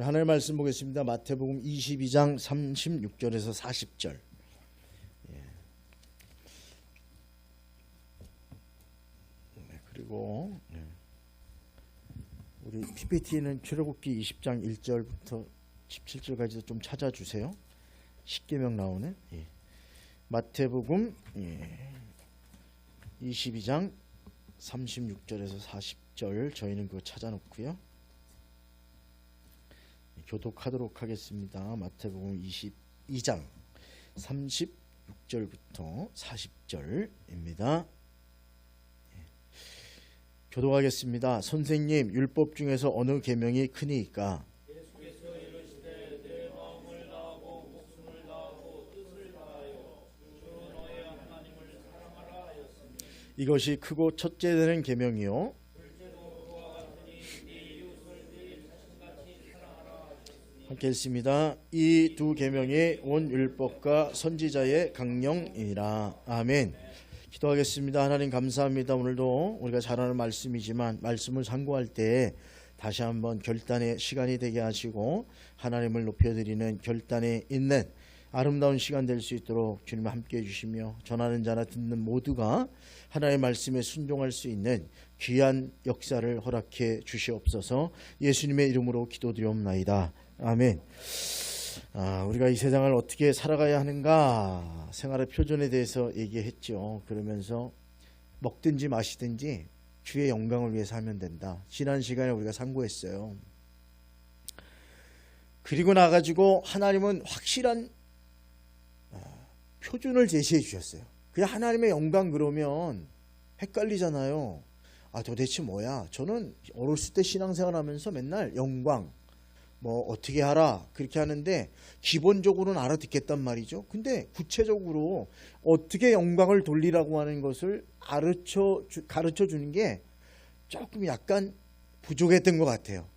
하나님의 말씀 보겠습니다. 마태복음 22장 36절에서 40절. 그리고 우리 PPT는 출애굽기 20장 1절부터 17절까지도 좀 찾아주세요. 십계명 나오는 마태복음 22장 36절에서 40절 저희는 그거 찾아놓고요. 교독하도록 하겠습니다. 마태복음 22장 36절부터 40절입니다. 교독하겠습니다. 선생님, 율법 중에서 어느 계명이 크니까? 예수께서 이르시되 내 마음을 다하고 목숨을 다하고 뜻을 다하여 주 너의 하나님을 사랑하라 하였으니 이것이 크고 첫째 되는 계명이요. 둘째도 그와 같으니 네 이웃을 네 자신같이 사랑하라 하였으니 함께 읽습니다. 이 두 계명이 온 율법과 선지자의 강령이니라. 아멘. 기도하겠습니다. 하나님 감사합니다. 오늘도 우리가 잘 아는 말씀이지만 말씀을 상고할 때 다시 한번 결단의 시간이 되게 하시고 하나님을 높여드리는 결단에 있는 아름다운 시간 될 수 있도록 주님 함께해 주시며 전하는 자나 듣는 모두가 하나님의 말씀에 순종할 수 있는 귀한 역사를 허락해 주시옵소서. 예수님의 이름으로 기도드리옵나이다. 아멘. 우리가 이 세상을 어떻게 살아가야 하는가, 생활의 표준에 대해서 얘기했죠. 그러면서 먹든지 마시든지 주의 영광을 위해서 하면 된다. 지난 시간에 우리가 상고했어요. 그리고 나가지고 하나님은 확실한 표준을 제시해 주셨어요. 그냥 하나님의 영광 그러면 헷갈리잖아요. 도대체 뭐야? 저는 어렸을 때 신앙생활 하면서 맨날 영광 뭐 어떻게 하라 그렇게 하는데 기본적으로는 알아듣겠단 말이죠. 근데 구체적으로 어떻게 영광을 돌리라고 하는 것을 가르쳐 주는 게 조금 약간 부족했던 것 같아요.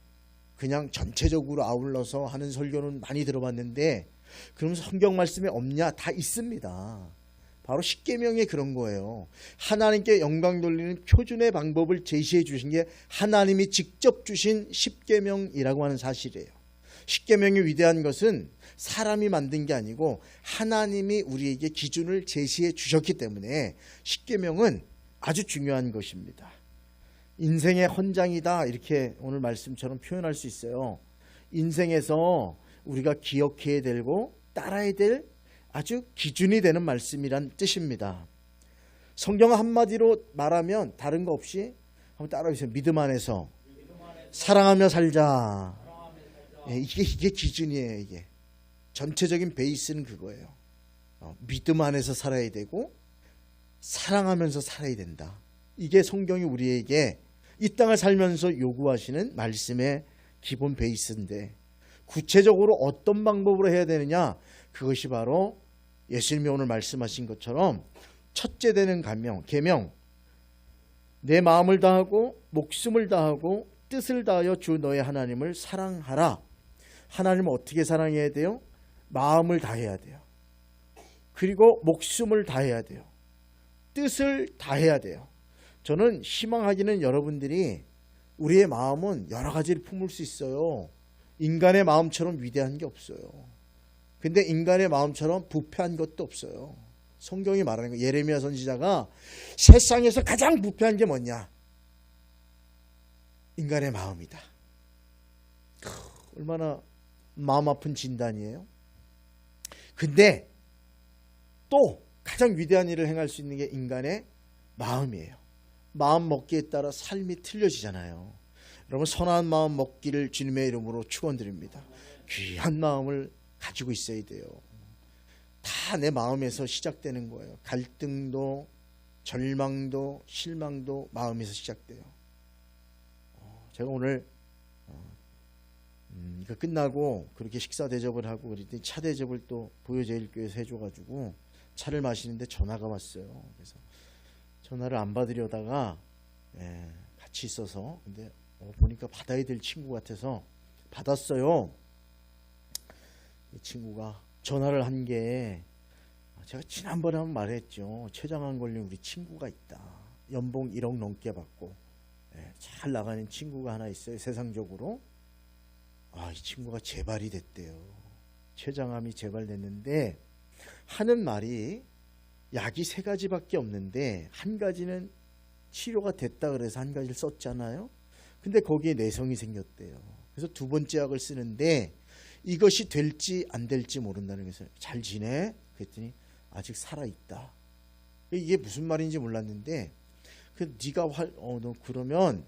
그냥 전체적으로 아울러서 하는 설교는 많이 들어봤는데 그러면서 성경 말씀에 없냐? 다 있습니다. 바로 십계명에 그런 거예요. 하나님께 영광 돌리는 표준의 방법을 제시해 주신 게 하나님이 직접 주신 십계명이라고 하는 사실이에요. 십계명이 위대한 것은 사람이 만든 게 아니고 하나님이 우리에게 기준을 제시해 주셨기 때문에 십계명은 아주 중요한 것입니다. 인생의 헌장이다 이렇게 오늘 말씀처럼 표현할 수 있어요. 인생에서 우리가 기억해야 되고 따라야 될 아주 기준이 되는 말씀이란 뜻입니다. 성경 한마디로 말하면 다른 거 없이 한번 따라해주세요. 믿음 안에서 사랑하며 살자. 이게 기준이에요. 이게 전체적인 베이스는 그거예요. 믿음 안에서 살아야 되고 사랑하면서 살아야 된다. 이게 성경이 우리에게 이 땅을 살면서 요구하시는 말씀의 기본 베이스인데 구체적으로 어떤 방법으로 해야 되느냐? 그것이 바로 예수님이 오늘 말씀하신 것처럼 첫째 되는 계명, 내 마음을 다하고 목숨을 다하고 뜻을 다하여 주 너의 하나님을 사랑하라. 하나님을 어떻게 사랑해야 돼요? 마음을 다해야 돼요. 그리고 목숨을 다해야 돼요. 뜻을 다해야 돼요. 저는 희망하기는 여러분들이 우리의 마음은 여러 가지를 품을 수 있어요. 인간의 마음처럼 위대한 게 없어요. 근데 인간의 마음처럼 부패한 것도 없어요. 성경이 말하는 거, 예레미야 선지자가 세상에서 가장 부패한 게 뭐냐? 인간의 마음이다. 얼마나 마음 아픈 진단이에요. 근데 또 가장 위대한 일을 행할 수 있는 게 인간의 마음이에요. 마음 먹기에 따라 삶이 틀려지잖아요. 여러분 선한 마음 먹기를 주님의 이름으로 축원드립니다. 귀한 마음을 가지고 있어야 돼요. 다 내 마음에서 시작되는 거예요. 갈등도 절망도 실망도 마음에서 시작돼요. 제가 오늘 이거 끝나고 그렇게 식사 대접을 하고 그랬더니 차 대접을 또 보효제일교회에서 해줘가지고 차를 마시는데 전화가 왔어요. 그래서 전화를 안 받으려다가 같이 있어서 근데 보니까 받아야 될 친구 같아서 받았어요. 이 친구가 전화를 한 게 제가 지난번에 한번 말했죠. 췌장암 걸린 우리 친구가 있다. 연봉 1억 넘게 받고 잘 나가는 친구가 하나 있어요. 세상적으로. 이 친구가 재발이 됐대요. 췌장암이 재발됐는데 하는 말이 약이 3가지밖에 없는데 한 가지는 치료가 됐다 그래서 한 가지를 썼잖아요. 근데 거기에 내성이 생겼대요. 그래서 2번째 약을 쓰는데 이것이 될지 안 될지 모른다는 것을 잘 지내? 그랬더니 아직 살아있다. 이게 무슨 말인지 몰랐는데 네가 너 그러면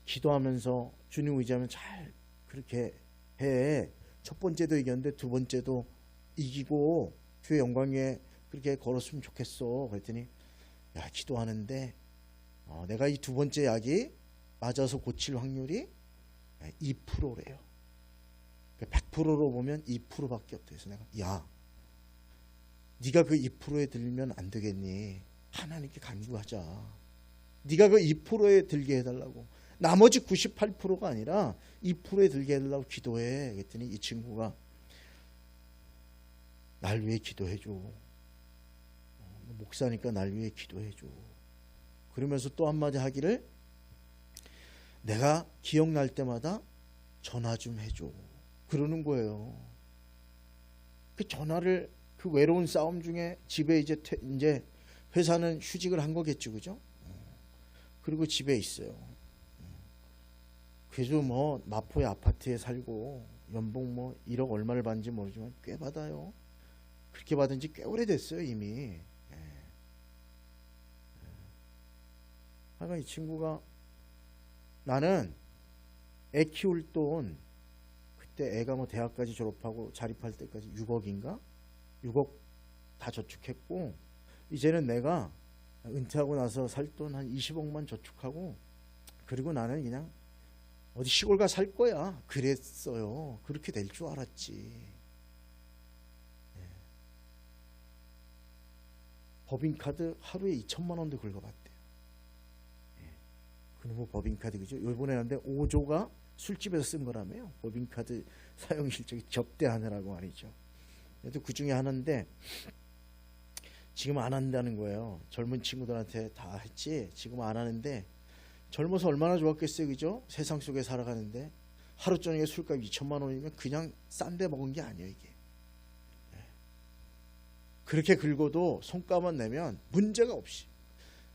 기도하면서 주님 의지하면 잘 그렇게 해. 첫 번째도 이겼는데 2번째도 이기고 주의 영광 위에 그렇게 걸었으면 좋겠어. 그랬더니 기도하는데 내가 이 2번째 약이 맞아서 고칠 확률이 2%래요. 100%로 보면 2%밖에 없대. 그래서 내가 네가 그 2%에 들면 안 되겠니? 하나님께 간구하자. 네가 그 2%에 들게 해달라고. 나머지 98%가 아니라 2%에 들게 해달라고 기도해. 그랬더니 이 친구가 날 위해 기도해줘. 목사니까 날 위해 기도해줘. 그러면서 또 한마디 하기를 내가 기억날 때마다 전화 좀 해줘. 그러는 거예요. 그 전화를 그 외로운 싸움 중에 집에 이제 회사는 휴직을 한 거겠죠, 그죠? 그리고 집에 있어요. 그래서 마포의 아파트에 살고 연봉 1억 얼마를 받는지 모르지만 꽤 받아요. 그렇게 받은 지 꽤 오래됐어요, 이미. 하여간 이 친구가 나는 애 키울 돈 그때 애가 대학까지 졸업하고 자립할 때까지 6억인가? 6억 다 저축했고 이제는 내가 은퇴하고 나서 살 돈 한 20억만 저축하고 그리고 나는 그냥 어디 시골 가 살 거야. 그랬어요. 그렇게 될 줄 알았지. 법인카드 하루에 2천만 원도 긁어봤대요. 그놈의 법인카드 그죠? 이번에 하는데 5조가 술집에서 쓴 거라며요. 법인카드 사용 실적이 접대하느라고 말이죠. 그래도 그 중에 하나인데 지금 안 한다는 거예요. 젊은 친구들한테 다 했지 지금 안 하는데 젊어서 얼마나 좋았겠어요. 그죠? 세상 속에 살아가는데 하루 저녁에 술값 2천만 원이면 그냥 싼 데 먹은 게 아니에요. 이게 그렇게 긁어도 손값만 내면 문제가 없이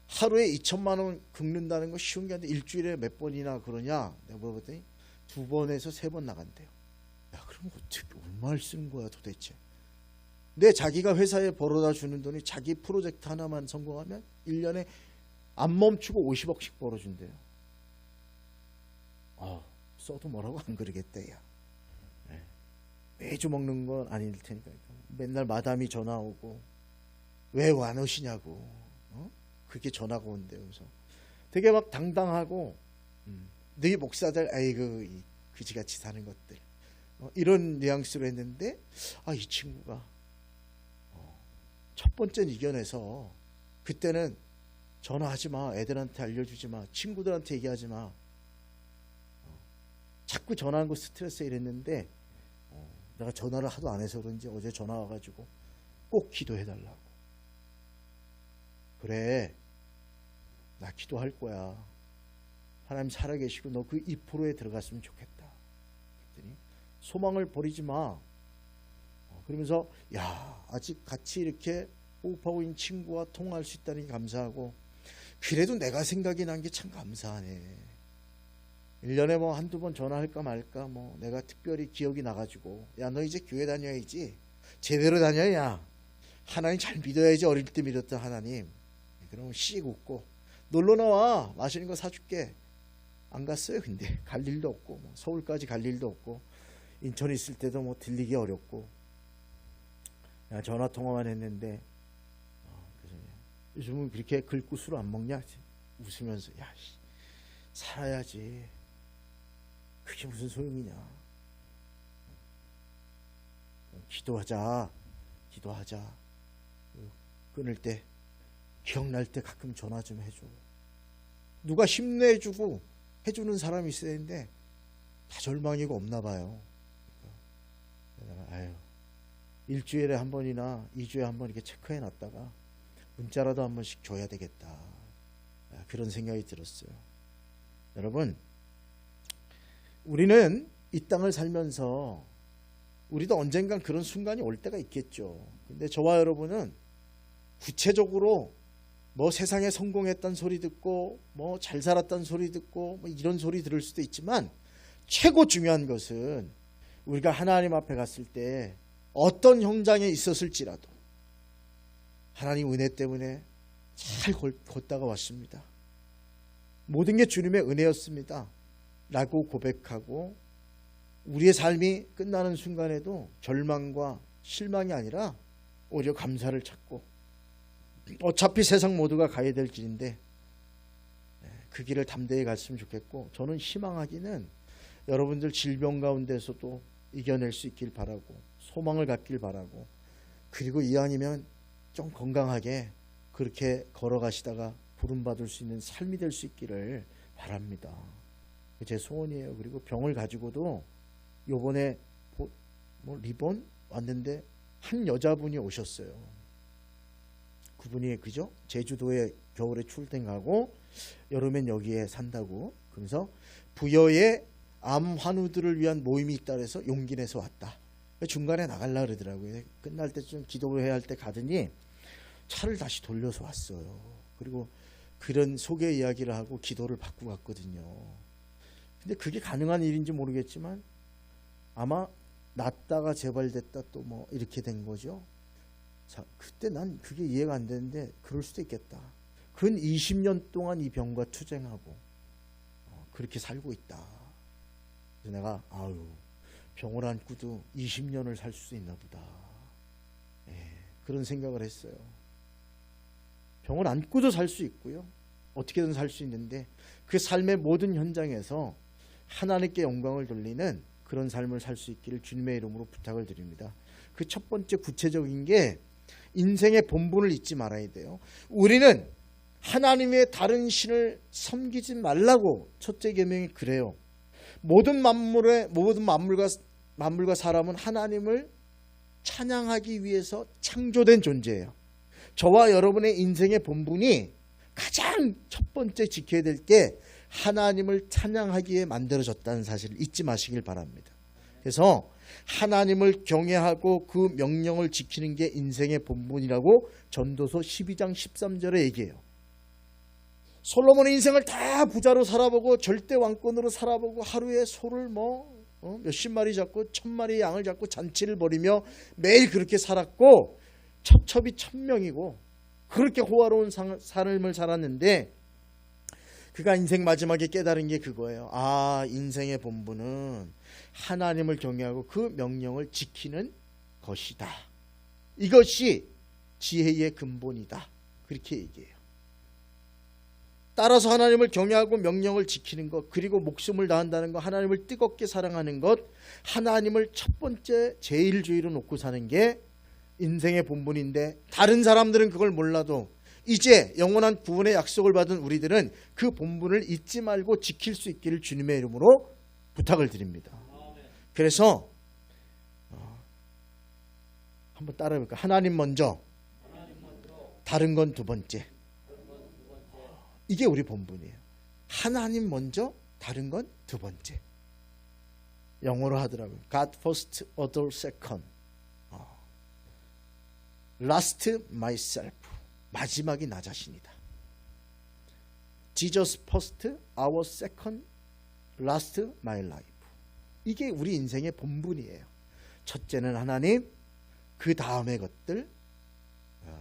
하루에 2천만 원 긁는다는 거 쉬운 게 아닌데 일주일에 몇 번이나 그러냐 내가 물어봤더니 2번에서 3번 나간대요. 그럼 어떻게 얼마를 쓰는 거야 도대체. 근데 자기가 회사에 벌어다 주는 돈이 자기 프로젝트 하나만 성공하면 1년에 안 멈추고 50억씩 벌어준대요. 써도 뭐라고 안 그러겠대. 야. 매주 먹는 건 아닐 테니까. 맨날 마담이 전화 오고 왜 안 오시냐고. 그렇게 전화가 온대요. 그래서 되게 막 당당하고 너희 목사들 아이고 이 그지같이 사는 것들 이런 뉘앙스로 했는데 이 친구가 첫 번째는 이겨내서 그때는 전화하지 마. 애들한테 알려주지 마. 친구들한테 얘기하지 마. 자꾸 전화하는 거 스트레스 이랬는데 내가 전화를 하도 안 해서 그런지 어제 전화 와가지고 꼭 기도해달라고. 그래. 나 기도할 거야. 하나님 살아계시고 너 그 2%에 들어갔으면 좋겠다. 그랬더니 소망을 버리지 마. 그러면서 아직 같이 이렇게 호흡하고 있는 친구와 통화할 수 있다니 감사하고 그래도 내가 생각이 난 게 참 감사하네. 1년에 한두 번 전화할까 말까 내가 특별히 기억이 나가지고 너 이제 교회 다녀야지. 제대로 다녀야. 하나님 잘 믿어야지. 어릴 때 믿었던 하나님. 그러면 씩 웃고 놀러 나와. 맛있는 거 사줄게. 안 갔어요. 근데 갈 일도 없고 서울까지 갈 일도 없고 인천에 있을 때도 들리기 어렵고 전화 통화만 했는데 그래서 요즘은 그렇게 긁고 술 안 먹냐? 웃으면서 살아야지. 그게 무슨 소용이냐? 기도하자. 끊을 때 기억날 때 가끔 전화 좀 해줘. 누가 힘내주고 해주는 사람이 있어야 되는데 다 절망이고 없나 봐요. 그러니까 일주일에 한 번이나 2주에 한 번 이렇게 체크해 놨다가 문자라도 한 번씩 줘야 되겠다. 그런 생각이 들었어요. 여러분, 우리는 이 땅을 살면서 우리도 언젠간 그런 순간이 올 때가 있겠죠. 근데 저와 여러분은 구체적으로 뭐 세상에 성공했다는 소리 듣고 뭐 잘 살았다는 소리 듣고 뭐 이런 소리 들을 수도 있지만 최고 중요한 것은 우리가 하나님 앞에 갔을 때 어떤 현장에 있었을지라도 하나님 은혜 때문에 잘 걷다가 왔습니다. 모든 게 주님의 은혜였습니다 라고 고백하고 우리의 삶이 끝나는 순간에도 절망과 실망이 아니라 오히려 감사를 찾고 어차피 세상 모두가 가야 될 길인데 그 길을 담대히 갔으면 좋겠고, 저는 희망하기는 여러분들 질병 가운데서도 이겨낼 수 있길 바라고 소망을 갖길 바라고, 그리고 이왕이면 좀 건강하게 그렇게 걸어가시다가 부름받을 수 있는 삶이 될 수 있기를 바랍니다. 제 소원이에요. 그리고 병을 가지고도 요번에 뭐 리본 왔는데 한 여자분이 오셨어요. 그분이 그죠? 제주도에 겨울에 출퇴 가고 여름엔 여기에 산다고. 그래서 부여에 암 환우들을 위한 모임이 있다 그래서 용기 내서 왔다. 중간에 나가려고 그러더라고요. 끝날 때쯤 기도를 해야 할 때 가더니 차를 다시 돌려서 왔어요. 그리고 그런 소개 이야기를 하고 기도를 받고 갔거든요. 근데 그게 가능한 일인지 모르겠지만 아마 낫다가 재발됐다 또 뭐 이렇게 된 거죠. 자, 그때 난 그게 이해가 안 되는데 그럴 수도 있겠다. 근 20년 동안 이 병과 투쟁하고 그렇게 살고 있다. 그래서 내가 병을 안고도 20년을 살 수 있나 보다. 그런 생각을 했어요. 병을 안고도 살 수 있고요. 어떻게든 살 수 있는데 그 삶의 모든 현장에서 하나님께 영광을 돌리는 그런 삶을 살 수 있기를 주님의 이름으로 부탁을 드립니다. 그 첫 번째 구체적인 게 인생의 본분을 잊지 말아야 돼요. 우리는 하나님의 다른 신을 섬기지 말라고 첫째 계명이 그래요. 모든 만물과 사람은 하나님을 찬양하기 위해서 창조된 존재예요. 저와 여러분의 인생의 본분이 가장 첫 번째 지켜야 될 게 하나님을 찬양하기에 만들어졌다는 사실을 잊지 마시길 바랍니다. 그래서 하나님을 경외하고 그 명령을 지키는 게 인생의 본분이라고 전도서 12장 13절에 얘기해요. 솔로몬의 인생을 다 부자로 살아보고 절대 왕권으로 살아보고 하루에 소를 몇십 마리 잡고 1000마리 양을 잡고 잔치를 벌이며 매일 그렇게 살았고 첩첩이 1000명이고 그렇게 호화로운 삶을 살았는데 그가 인생 마지막에 깨달은 게 그거예요. 인생의 본분은 하나님을 경외하고 그 명령을 지키는 것이다. 이것이 지혜의 근본이다. 그렇게 얘기해요. 따라서 하나님을 경외하고 명령을 지키는 것, 그리고 목숨을 다한다는 것, 하나님을 뜨겁게 사랑하는 것, 하나님을 첫 번째 제일주의로 놓고 사는 게 인생의 본분인데, 다른 사람들은 그걸 몰라도 이제 영원한 구원의 약속을 받은 우리들은 그 본분을 잊지 말고 지킬 수 있기를 주님의 이름으로 부탁을 드립니다. 그래서 한번 따라해볼까요? 하나님 먼저, 다른 건 두 번째. 이게 우리 본분이에요. 하나님 먼저, 다른 건 두 번째. 영어로 하더라고요. God first, other second. Last myself. 마지막이 나 자신이다. Jesus first, our second, last my life. 이게 우리 인생의 본분이에요. 첫째는 하나님, 그 다음의 것들.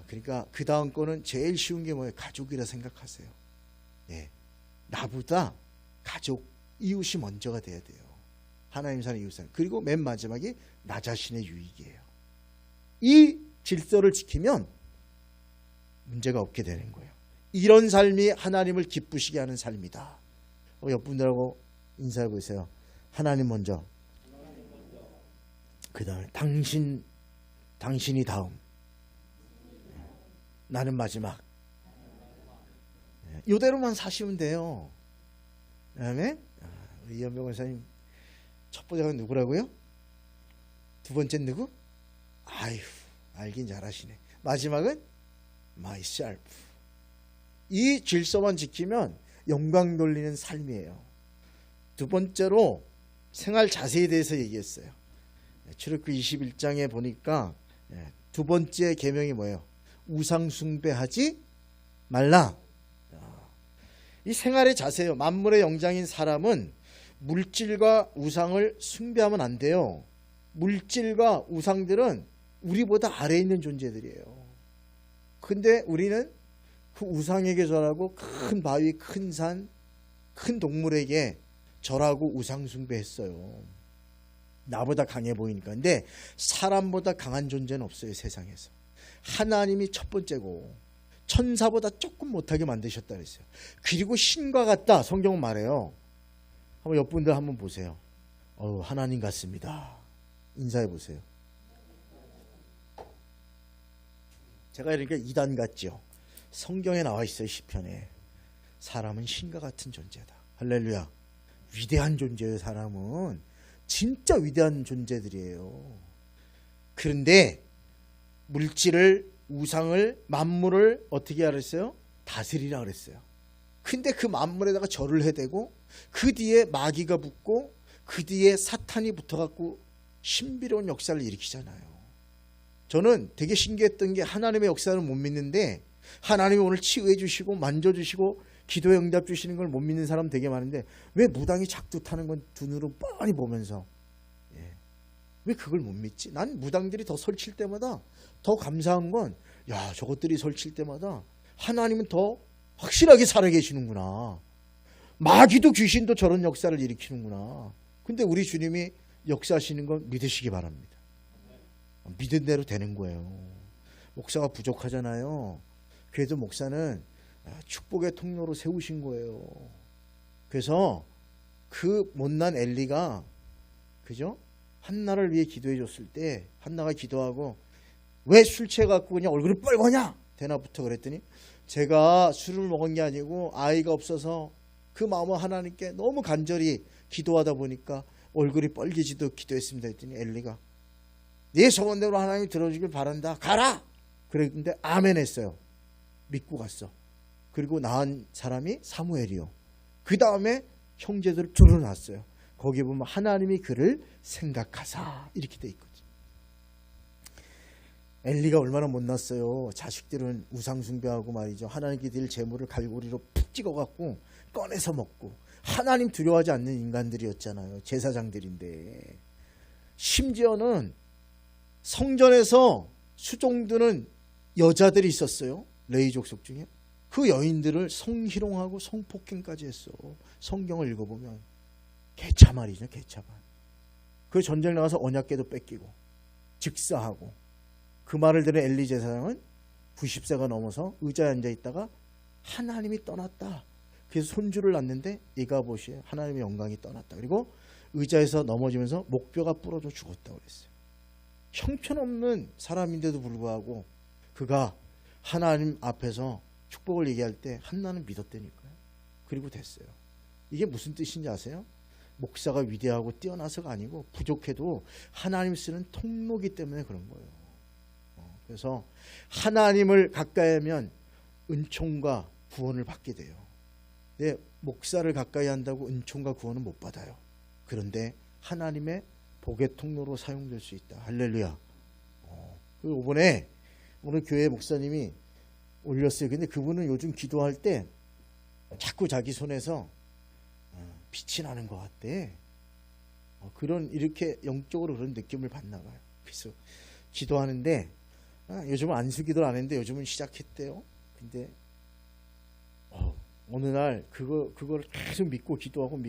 그러니까 그 다음 거는 제일 쉬운 게 뭐예요? 가족이라 생각하세요. 나보다 가족, 이웃이 먼저가 돼야 돼요. 하나님 사는 이웃사람. 그리고 맨 마지막이 나 자신의 유익이에요. 이 질서를 지키면 문제가 없게 되는 거예요. 이런 삶이 하나님을 기쁘시게 하는 삶이다. 옆분들하고 인사해 보세요. 하나님 먼저, 그 다음에 당신이 다음, 나는 마지막. 이대로만 사시면 돼요. 그 다음에 우리 이현병 원사님 첫 번째가 누구라고요? 두 번째는 누구? 알긴 잘하시네. 마지막은 myself. 이 질서만 지키면 영광 돌리는 삶이에요. 두 번째로 생활 자세에 대해서 얘기했어요. 출애굽기 21장에 보니까 두 번째 계명이 뭐예요? 우상 숭배하지 말라. 이 생활의 자세요. 만물의 영장인 사람은 물질과 우상을 숭배하면 안 돼요. 물질과 우상들은 우리보다 아래에 있는 존재들이에요. 근데 우리는 그 우상에게 절하고 큰 바위, 큰 산, 큰 동물에게 절하고 우상 숭배했어요. 나보다 강해 보이니까. 근데 사람보다 강한 존재는 없어요, 세상에서. 하나님이 첫 번째고 천사보다 조금 못하게 만드셨다 그랬어요. 그리고 신과 같다, 성경은 말해요. 한번 옆분들 한번 보세요. 하나님 같습니다. 인사해 보세요. 제가 이러니까 이단 같죠. 성경에 나와 있어요. 시편에 사람은 신과 같은 존재다. 할렐루야. 위대한 존재예요. 사람은 진짜 위대한 존재들이에요. 그런데 물질을, 우상을, 만물을 어떻게 하랬어요? 다스리라 그랬어요. 근데 그 만물에다가 절을 해대고 그 뒤에 마귀가 붙고 그 뒤에 사탄이 붙어갖고 신비로운 역사를 일으키잖아요. 저는 되게 신기했던 게 하나님의 역사를 못 믿는데 하나님이 오늘 치유해 주시고 만져주시고 기도에 응답 주시는 걸 못 믿는 사람 되게 많은데 왜 무당이 작두 타는 건 눈으로 뻔히 보면서 왜 그걸 못 믿지? 난 무당들이 더 설칠 때마다 더 감사한 건 저것들이 설칠 때마다 하나님은 더 확실하게 살아계시는구나. 마귀도 귀신도 저런 역사를 일으키는구나. 근데 우리 주님이 역사하시는 건 믿으시기 바랍니다. 믿은 대로 되는 거예요. 목사가 부족하잖아요. 그래도 목사는 축복의 통로로 세우신 거예요. 그래서 그 못난 엘리가 그죠? 한나를 위해 기도해 줬을 때 한나가 기도하고 왜 술 취해갖고 그냥 얼굴을 뻘거냐? 대낮부터 그랬더니 제가 술을 먹은 게 아니고 아이가 없어서 그 마음을 하나님께 너무 간절히 기도하다 보니까 얼굴이 뻘개지도 기도했습니다 했더니 엘리가 네 소원대로 하나님 들어주길 바란다. 가라! 그랬는데 아멘 했어요. 믿고 갔어. 그리고 낳은 사람이 사무엘이요. 그 다음에 형제들을 줄여놨어요. 거기 보면 하나님이 그를 생각하사 이렇게 돼 있거든요. 엘리가 얼마나 못났어요. 자식들은 우상 숭배하고 말이죠. 하나님께 드릴 제물을 갈고리로 푹 찍어갖고 꺼내서 먹고 하나님 두려워하지 않는 인간들이었잖아요. 제사장들인데 심지어는 성전에서 수종드는 여자들이 있었어요. 레위 족속 중에. 그 여인들을 성희롱하고 성폭행까지 했어. 성경을 읽어보면 개차 말이죠. 개차만. 그 전쟁 나가서 언약궤도 뺏기고 직사하고 그 말을 들은 엘리 제사장은 90세가 넘어서 의자에 앉아있다가 하나님이 떠났다. 그래서 손주를 낳는데 이가봇이 하나님의 영광이 떠났다. 그리고 의자에서 넘어지면서 목뼈가 부러져 죽었다고 그랬어요. 형편없는 사람인데도 불구하고 그가 하나님 앞에서 축복을 얘기할 때 한나는 믿었다니까요. 그리고 됐어요. 이게 무슨 뜻인지 아세요? 목사가 위대하고 뛰어나서가 아니고 부족해도 하나님 쓰는 통로기 때문에 그런 거예요. 그래서 하나님을 가까이 하면 은총과 구원을 받게 돼요. 근데 목사를 가까이 한다고 은총과 구원은 못 받아요. 그런데 하나님의 복의 통로로 사용될 수 있다. 할렐루야. 그리고 이번에 오늘 교회 목사님이 올렸어요. 근데 그분은 요즘 기도할 때 자꾸 자기 손에서 빛이 나는 것 같대. 그런 이렇게 영적으로 그런 느낌을 받나 봐요. 그래서 기도하는데 요즘은 안수기도를 안 했는데 요즘은 시작했대요. 근데 어느 날 그걸 계속 믿고 기도하고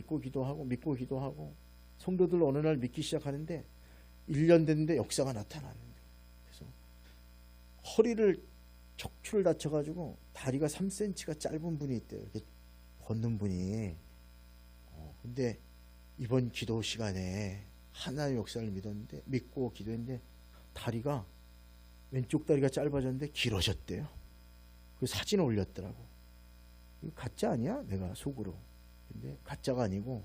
성도들 어느 날 믿기 시작하는데 1년 됐는데 역사가 나타나는 거예요. 그래서 허리를 척추를 다쳐가지고 다리가 3cm가 짧은 분이 있대요. 이렇게 걷는 분이. 근데 이번 기도 시간에 하나님의 역사를 믿고 기도했는데 다리가 왼쪽 다리가 짧아졌는데 길어졌대요. 그 사진을 올렸더라고. 이거 가짜 아니야? 내가 속으로. 근데 가짜가 아니고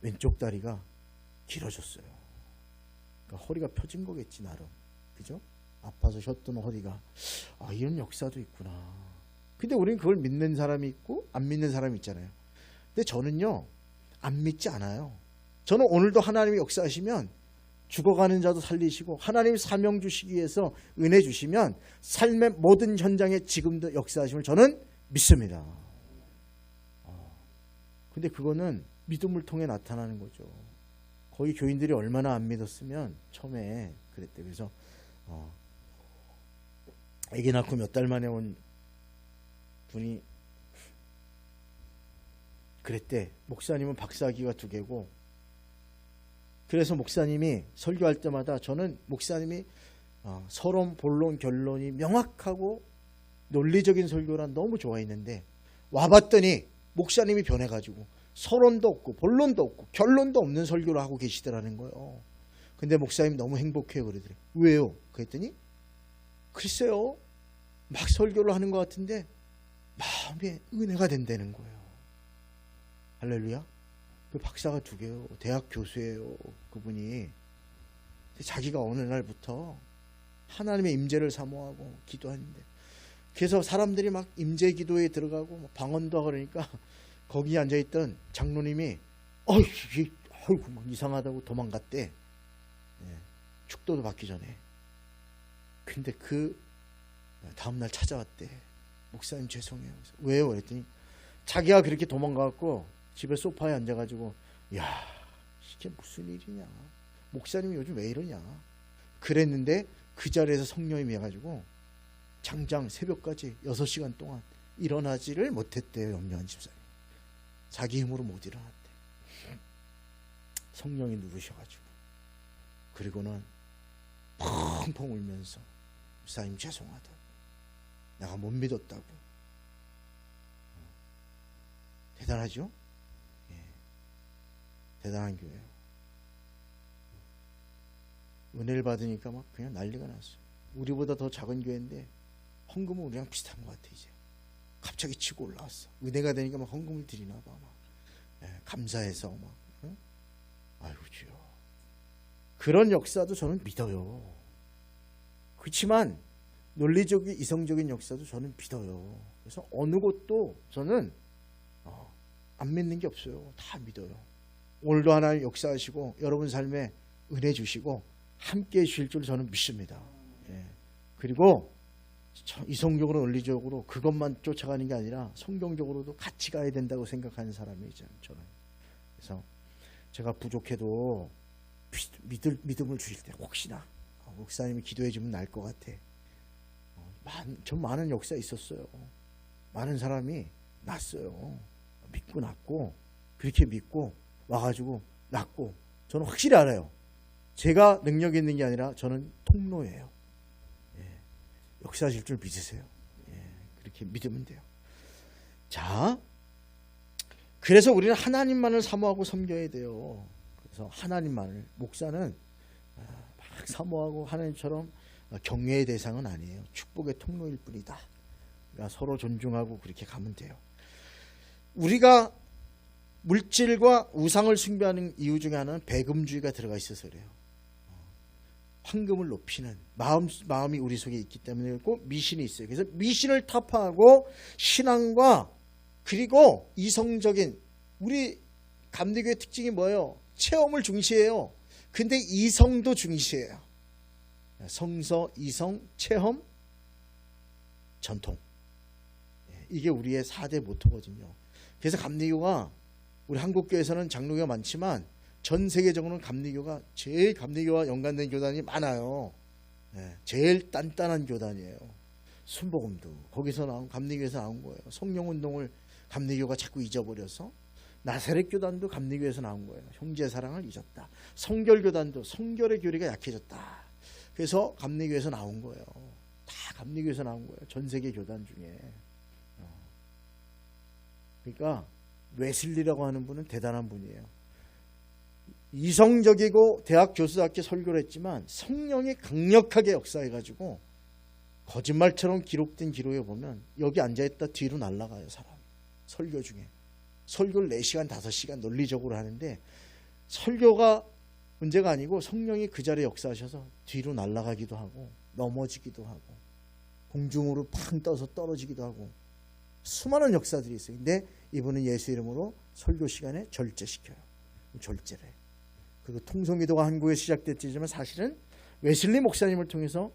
왼쪽 다리가 길어졌어요. 그러니까 허리가 펴진 거겠지 나름. 그죠? 아파서 쉬었던 허리가 이런 역사도 있구나. 근데 우리는 그걸 믿는 사람이 있고 안 믿는 사람이 있잖아요. 근데 저는요 안 믿지 않아요. 저는 오늘도 하나님이 역사하시면 죽어가는 자도 살리시고 하나님이 사명 주시기 위해서 은혜 주시면 삶의 모든 현장에 지금도 역사하심을 저는 믿습니다. 근데 그거는 믿음을 통해 나타나는 거죠. 거기 교인들이 얼마나 안 믿었으면 처음에 그랬대. 그래서 아기 낳고 몇 달 만에 온 분이 그랬대. 목사님은 박사학위가 2개고 그래서 목사님이 설교할 때마다 저는 목사님이 서론, 본론, 결론이 명확하고 논리적인 설교란 너무 좋아했는데 와봤더니 목사님이 변해가지고 서론도 없고 본론도 없고 결론도 없는 설교를 하고 계시더라는 거예요. 근데 목사님이 너무 행복해요. 그러더래. 왜요? 그랬더니 글쎄요. 막 설교를 하는 것 같은데 마음에 은혜가 된다는 거예요. 할렐루야. 그 박사가 2개요. 대학 교수예요. 그분이. 자기가 어느 날부터 하나님의 임재를 사모하고 기도하는데 그래서 사람들이 막 임재 기도에 들어가고 막 방언도 하고 그러니까 거기 앉아있던 장로님이 어이구 막 이상하다고 도망갔대. 네, 축도도 받기 전에. 근데 그 다음날 찾아왔대. 목사님 죄송해요. 왜요? 그랬더니 자기가 그렇게 도망가갖고 집에 소파에 앉아가지고 야 이게 무슨 일이냐. 목사님이 요즘 왜 이러냐. 그랬는데 그 자리에서 성령이 임해가지고 장장 새벽까지 6시간 동안 일어나지를 못했대요. 염려한 집사님. 자기 힘으로 못 일어났대. 성령이 누르셔가지고 그리고는 펑펑 울면서 목사님 죄송하다. 내가 못 믿었다고. 대단하죠? 예. 대단한 교회예요. 은혜를 받으니까 막 그냥 난리가 났어요. 우리보다 더 작은 교회인데 헌금은 우리랑 비슷한 것 같아. 이제 갑자기 치고 올라왔어. 은혜가 되니까 막 헌금을 드리나 봐. 막. 예, 감사해서 막. 응? 아이고 주여. 그런 역사도 저는 믿어요. 그렇지만 논리적인 이성적인 역사도 저는 믿어요. 그래서 어느 곳도 저는 안 믿는 게 없어요. 다 믿어요. 오늘도 하나님 역사하시고 여러분 삶에 은혜 주시고 함께 해주실 줄 저는 믿습니다. 예. 그리고 이성적으로 논리적으로 그것만 쫓아가는 게 아니라 성경적으로도 같이 가야 된다고 생각하는 사람이죠. 저는. 그래서 제가 부족해도 믿음을 주실 때 혹시나 목사님이 기도해 주면 날 것 같아. 전 많은 역사 있었어요. 많은 사람이 났어요. 믿고 났고 그렇게 믿고 와가지고 났고 저는 확실히 알아요. 제가 능력 있는 게 아니라 저는 통로예요. 예. 역사하실 줄 믿으세요. 예. 그렇게 믿으면 돼요. 자, 그래서 우리는 하나님만을 사모하고 섬겨야 돼요. 그래서 하나님만을. 목사는 막 사모하고 하나님처럼 경외의 대상은 아니에요. 축복의 통로일 뿐이다. 그러니까 서로 존중하고 그렇게 가면 돼요. 우리가 물질과 우상을 숭배하는 이유 중에 하나는 배금주의가 들어가 있어서 그래요. 황금을 높이는 마음이 우리 속에 있기 때문에 그렇고 미신이 있어요. 그래서 미신을 타파하고 신앙과 그리고 이성적인 우리 감리교의 특징이 뭐예요? 체험을 중시해요. 근데 이성도 중시해요. 성서, 이성, 체험, 전통. 이게 우리의 4대 모토거든요. 그래서 감리교가 우리 한국교회에서는 장로교가 많지만 전 세계적으로는 감리교와 연관된 교단이 많아요. 제일 단단한 교단이에요. 순복음도 거기서 나온 감리교에서 나온 거예요. 성령운동을 감리교가 자꾸 잊어버려서 나사렛 교단도 감리교에서 나온 거예요. 형제 사랑을 잊었다. 성결교단도 성결의 교리가 약해졌다. 그래서 감리교에서 나온 거예요. 다 감리교에서 나온 거예요. 전 세계 교단 중에. 그러니까 웨슬리라고 하는 분은 대단한 분이에요. 이성적이고 대학 교수답게 설교를 했지만 성령이 강력하게 역사해가지고 거짓말처럼 기록된 기록에 보면 여기 앉아있다 뒤로 날아가요. 사람 설교 중에. 설교를 4시간 5시간 논리적으로 하는데 설교가 문제가 아니고 성령이 그 자리에 역사하셔서 뒤로 날아가기도 하고 넘어지기도 하고 공중으로 팡 떠서 떨어지기도 하고 수많은 역사들이 있어요. 근데 이분은 예수 이름으로 설교 시간에 절제시켜요. 절제를 해요. 그 통성기도가 한국에 시작됐지만 사실은 웨슬리 목사님을 통해서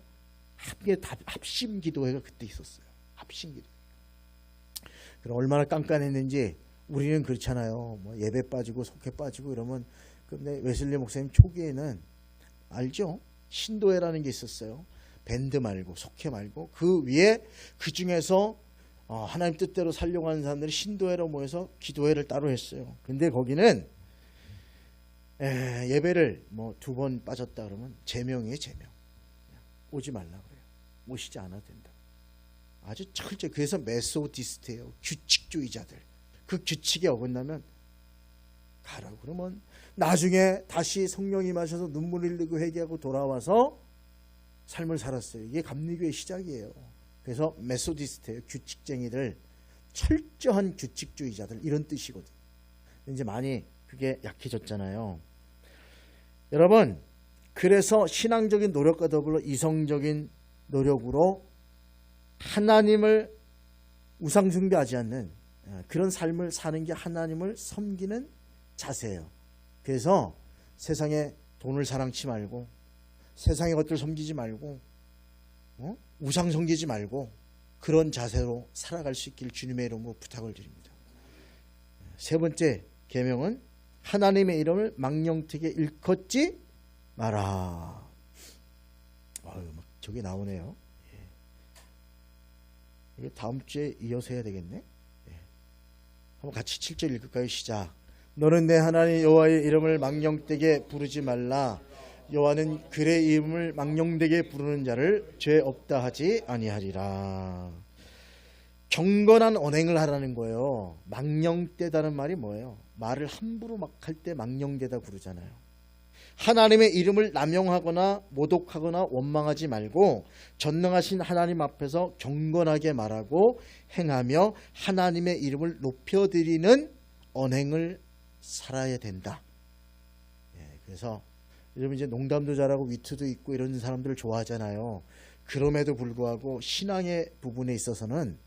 합심 기도회가 그때 있었어요. 합심 기도. 그럼 얼마나 깐깐했는지 우리는 그렇잖아요. 뭐 예배 빠지고 속회 빠지고 이러면 근데 웨슬리 목사님 초기에는 알죠? 신도회라는 게 있었어요. 밴드 말고 속회 말고 그 위에 그 중에서 하나님 뜻대로 살려고 하는 사람들이 신도회로 모여서 기도회를 따로 했어요. 근데 거기는 예배를 뭐 2번 빠졌다 그러면 제명이에요. 제명. 오지 말라 그래요. 오시지 않아도 된다. 아주 철저히. 그래서 메소디스트예요. 규칙주의자들. 그 규칙에 어긋나면 가라고. 그러면 나중에 다시 성령이 임하셔서 눈물 흘리고 회개하고 돌아와서 삶을 살았어요. 이게 감리교의 시작이에요. 그래서 메소디스트예요. 규칙쟁이들, 철저한 규칙주의자들 이런 뜻이거든요. 이제 많이 그게 약해졌잖아요. 여러분, 그래서 신앙적인 노력과 더불어 이성적인 노력으로 하나님을 우상숭배하지 않는 그런 삶을 사는 게 하나님을 섬기는 자세예요. 그래서 세상에 돈을 사랑치 말고 세상의 것들 섬기지 말고 우상 섬기지 말고 그런 자세로 살아갈 수 있길 주님의 이름으로 부탁을 드립니다. 세 번째 계명은 하나님의 이름을 망령되게 일컫지 마라. 막 저게 나오네요. 이거 다음 주에 이어서 해야 되겠네. 한번 같이 7절 읽을까요? 시작. 너는 내 하나님 여호와의 이름을 망령되게 부르지 말라. 여호와는 그의 이름을 망령되게 부르는 자를 죄 없다 하지 아니하리라. 경건한 언행을 하라는 거예요. 망령되다는 말이 뭐예요? 말을 함부로 막 할 때 망령되다 부르잖아요. 하나님의 이름을 남용하거나 모독하거나 원망하지 말고 전능하신 하나님 앞에서 경건하게 말하고 행하며 하나님의 이름을 높여드리는 언행을 살아야 된다. 그래서 여러분 이제 농담도 잘하고 위트도 있고 이런 사람들을 좋아하잖아요. 그럼에도 불구하고 신앙의 부분에 있어서는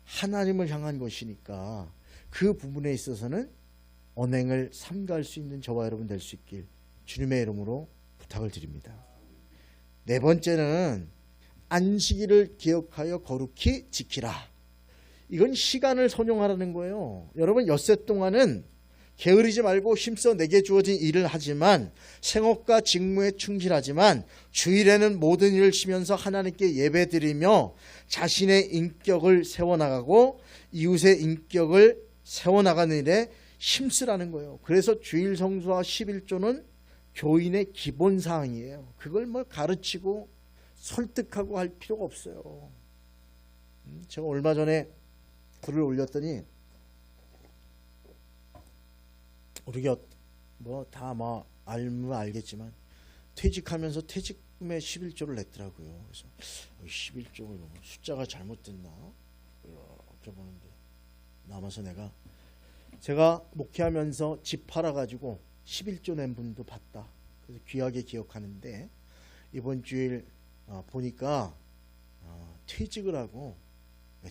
하나님을 향한 것이니까 그 부분에 있어서는 언행을 삼가할 수 있는 저와 여러분 될 수 있길 주님의 이름으로 부탁을 드립니다. 네 번째는 안식일을 기억하여 거룩히 지키라. 이건 시간을 선용하라는 거예요. 여러분 엿새 동안은 게으르지 말고 힘써 내게 주어진 일을 하지만 생업과 직무에 충실하지만 주일에는 모든 일을 쉬면서 하나님께 예배드리며 자신의 인격을 세워나가고 이웃의 인격을 세워나가는 일에 힘쓰라는 거예요. 그래서 주일 성수와 11조는 교인의 기본 사항이에요. 그걸 뭐 가르치고 설득하고 할 필요가 없어요. 제가 얼마 전에 글을 올렸더니 우리가 뭐 다 뭐 알면 알겠지만 퇴직하면서 퇴직금의 11조를 냈더라고요. 그래서 11조를 숫자가 잘못됐나 이렇게 보는데 남아서 제가 목회하면서 집 팔아가지고 11조 낸 분도 봤다. 그래서 귀하게 기억하는데 이번 주일 보니까 퇴직을 하고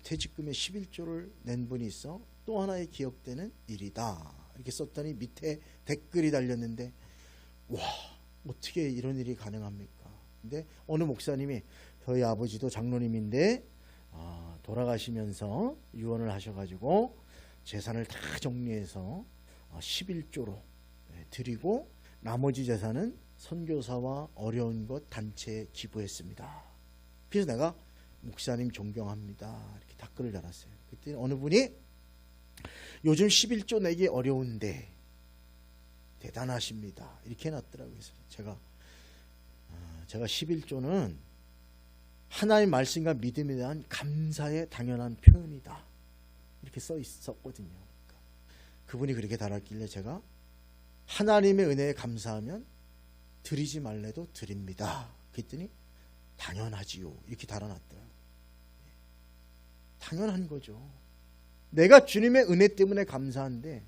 퇴직금의 11조를 낸 분이 있어 또 하나의 기억되는 일이다. 이렇게 썼더니 밑에 댓글이 달렸는데 와 어떻게 이런 일이 가능합니까? 근데 어느 목사님이 저희 아버지도 장로님인데 돌아가시면서 유언을 하셔가지고 재산을 다 정리해서 11조로 드리고 나머지 재산은 선교사와 어려운 것 단체에 기부했습니다. 그래서 내가 목사님 존경합니다. 이렇게 댓글을 달았어요. 그때 어느 분이 요즘 11조 내기 어려운데 대단하십니다. 이렇게 해놨더라고요. 그래서 제가 11조는 하나님 말씀과 믿음에 대한 감사의 당연한 표현이다. 이렇게 써 있었거든요. 그러니까 그분이 그렇게 달았길래 제가 하나님의 은혜에 감사하면 드리지 말래도 드립니다. 그랬더니 당연하지요. 이렇게 달아놨더라고요. 당연한 거죠. 내가 주님의 은혜 때문에 감사한데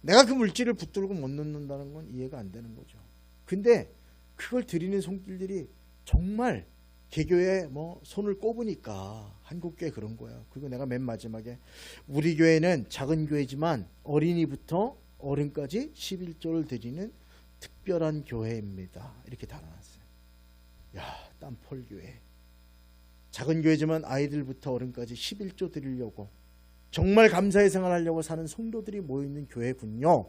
내가 그 물질을 붙들고 못 넣는다는 건 이해가 안 되는 거죠. 근데 그걸 드리는 손길들이 정말 개교에 뭐 손을 꼽으니까 한국교회 그런 거야. 그리고 내가 맨 마지막에 우리 교회는 작은 교회지만 어린이부터 어른까지 11조를 드리는 특별한 교회입니다. 이렇게 달아놨어요. 야, 땀폴 교회. 작은 교회지만 아이들부터 어른까지 11조 드리려고 정말 감사의 생활하려고 사는 성도들이 모여있는 교회군요.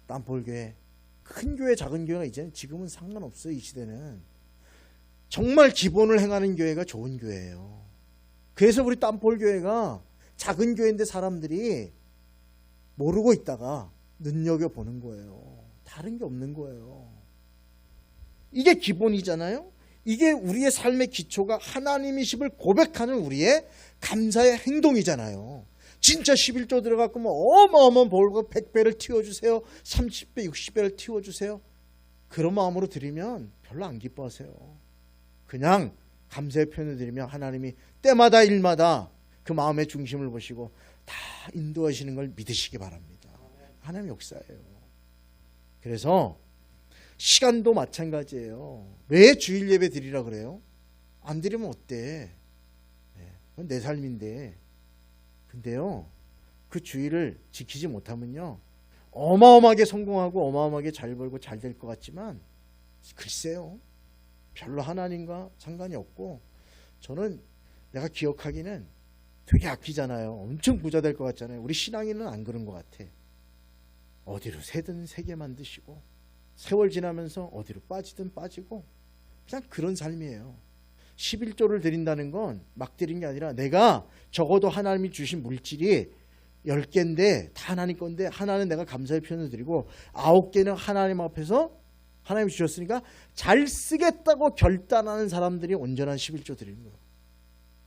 땀폴 교회. 큰 교회 작은 교회가 이제는 지금은 상관없어요. 이 시대는 정말 기본을 행하는 교회가 좋은 교회예요. 그래서 우리 땀폴 교회가 작은 교회인데 사람들이 모르고 있다가 눈여겨보는 거예요. 다른 게 없는 거예요. 이게 기본이잖아요. 이게 우리의 삶의 기초가 하나님이심을 고백하는 우리의 감사의 행동이잖아요. 진짜 11조 들어갖고 뭐 어마어마한 벌고 100배를 틔워주세요. 30배 60배를 틔워주세요. 그런 마음으로 드리면 별로 안 기뻐하세요. 그냥 감사의 표현을 드리면 하나님이 때마다 일마다 그 마음의 중심을 보시고 다 인도하시는 걸 믿으시기 바랍니다. 하나님의 역사예요. 그래서 시간도 마찬가지예요. 왜 주일 예배 드리라 그래요? 안 드리면 어때? 그건 내 삶인데. 근데요, 그 주일을 지키지 못하면요, 어마어마하게 성공하고 어마어마하게 잘 벌고 잘 될 것 같지만 글쎄요, 별로 하나님과 상관이 없고, 저는 내가 기억하기는 되게 아끼잖아요. 엄청 부자 될 것 같잖아요. 우리 신앙인은 안 그런 것 같아. 어디로 새든 새게 만드시고 세월 지나면서 어디로 빠지든 빠지고 그냥 그런 삶이에요. 11조를 드린다는 건 막 드린 게 아니라 내가 적어도 하나님이 주신 물질이 10개인데 다 하나님 건데 하나는 내가 감사의 표현을 드리고 9개는 하나님 앞에서 하나님이 주셨으니까 잘 쓰겠다고 결단하는 사람들이 온전한 11조 드리는 거예요.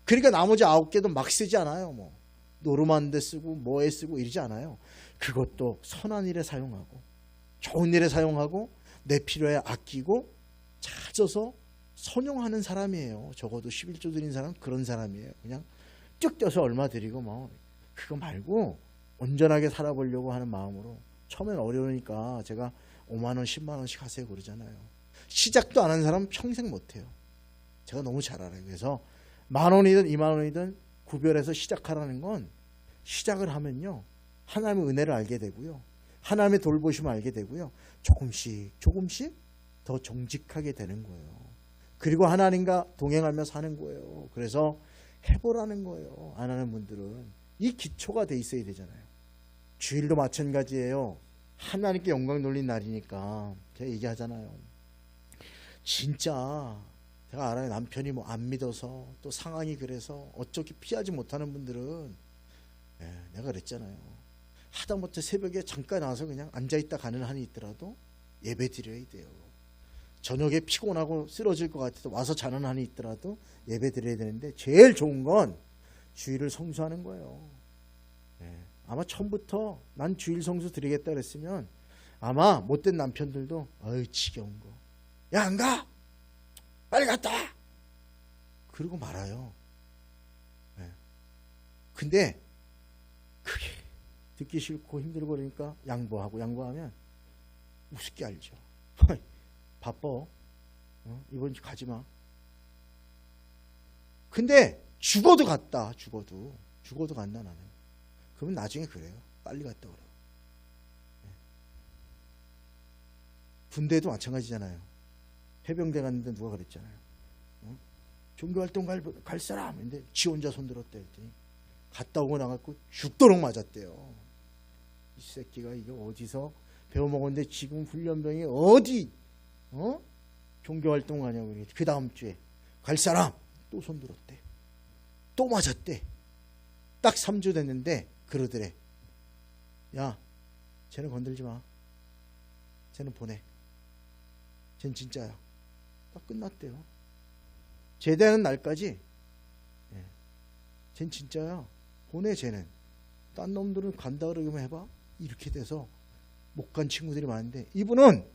그러니까 나머지 9개도 막 쓰지 않아요. 뭐 노름한 데 쓰고 뭐에 쓰고 이러지 않아요. 그것도 선한 일에 사용하고 좋은 일에 사용하고 내 필요에 아끼고 찾아서 선용하는 사람이에요. 적어도 11조 드린 사람 그런 사람이에요. 그냥 쭉 떼서 얼마 드리고 뭐 그거 말고 온전하게 살아보려고 하는 마음으로. 처음엔 어려우니까 제가 5만 원 10만 원씩 하세요 그러잖아요. 시작도 안 한 사람은 평생 못해요. 제가 너무 잘 알아요. 그래서 10,000원이든 20,000원이든 구별해서 시작하라는 건 시작을 하면요 하나님의 은혜를 알게 되고요, 하나님의 돌보심을 알게 되고요, 조금씩 더 정직하게 되는 거예요. 그리고 하나님과 동행하며 사는 거예요. 그래서 해보라는 거예요. 안 하는 분들은 이 기초가 돼 있어야 되잖아요. 주일도 마찬가지예요. 하나님께 영광 돌린 날이니까 제가 얘기하잖아요. 진짜 제가 알아요. 남편이 뭐 안 믿어서 또 상황이 그래서 어떻게 피하지 못하는 분들은 내가 그랬잖아요. 하다못해 새벽에 잠깐 나와서 그냥 앉아있다 가는 한이 있더라도 예배 드려야 돼요. 저녁에 피곤하고 쓰러질 것 같아도 와서 자는 한이 있더라도 예배 드려야 되는데 제일 좋은 건 주일을 성수하는 거예요. 아마 처음부터 난 주일 성수 드리겠다 그랬으면 아마 못된 남편들도 어이 지겨운 거 야 안 가? 빨리 갔다 와! 그러고 말아요. 근데 그게 듣기 싫고 힘들고 그러니까 양보하면 우습게 알죠. 바빠. 이번 주 가지 마. 근데 죽어도 간다. 죽어도 간다 나는. 그러면 나중에 그래요. 빨리 갔다 오라고. 군대도 마찬가지잖아요. 해병대 갔는데 누가 그랬잖아요. 종교활동 갈 사람. 근데 지 혼자 손들었대 했더니 갔다 오고 나갔고 죽도록 맞았대요. 이 새끼가 이게 어디서 배워먹었는데 지금 훈련병이 어디 종교활동 가냐고. 그 다음 주에 갈 사람 또 손들었대. 또 맞았대. 딱 3주 됐는데 그러더래. 야 쟤는 건들지 마. 쟤는 보내. 쟤는 진짜야. 딱 끝났대요. 제대하는 날까지 쟤는 진짜야. 보내 쟤는. 딴 놈들은 간다 그러기만 해봐. 이렇게 돼서 못 간 친구들이 많은데 이분은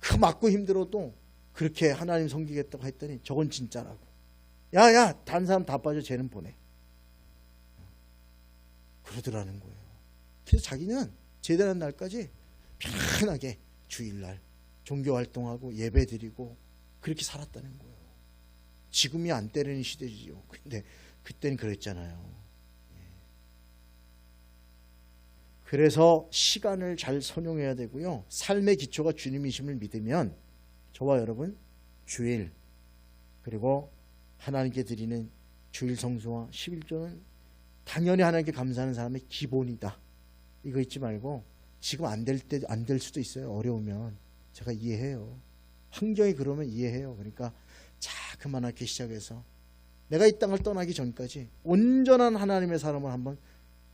그 맞고 힘들어도 그렇게 하나님 섬기겠다고 했더니 저건 진짜라고. 야야 다른 사람 다 빠져 쟤는 보내. 그러더라는 거예요. 그래서 자기는 제대하는 날까지 편안하게 주일날 종교활동하고 예배드리고 그렇게 살았다는 거예요. 지금이 안 때리는 시대지요. 근데 그때는 그랬잖아요. 그래서 시간을 잘 선용해야 되고요. 삶의 기초가 주님이심을 믿으면 저와 여러분 주일 그리고 하나님께 드리는 주일 성수와 11조는 당연히 하나님께 감사하는 사람의 기본이다. 이거 잊지 말고 지금 안 될 수도 있어요. 어려우면 제가 이해해요. 환경이 그러면 이해해요. 그러니까 자그만하게 시작해서 내가 이 땅을 떠나기 전까지 온전한 하나님의 사람을 한번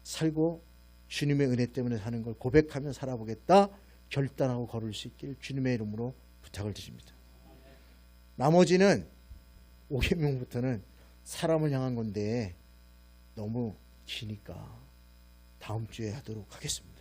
살고 주님의 은혜 때문에 사는 걸 고백하며 살아보겠다 결단하고 걸을 수 있길 주님의 이름으로 부탁을 드립니다. 나머지는 5계명부터는 사람을 향한 건데 너무 기니까 다음 주에 하도록 하겠습니다.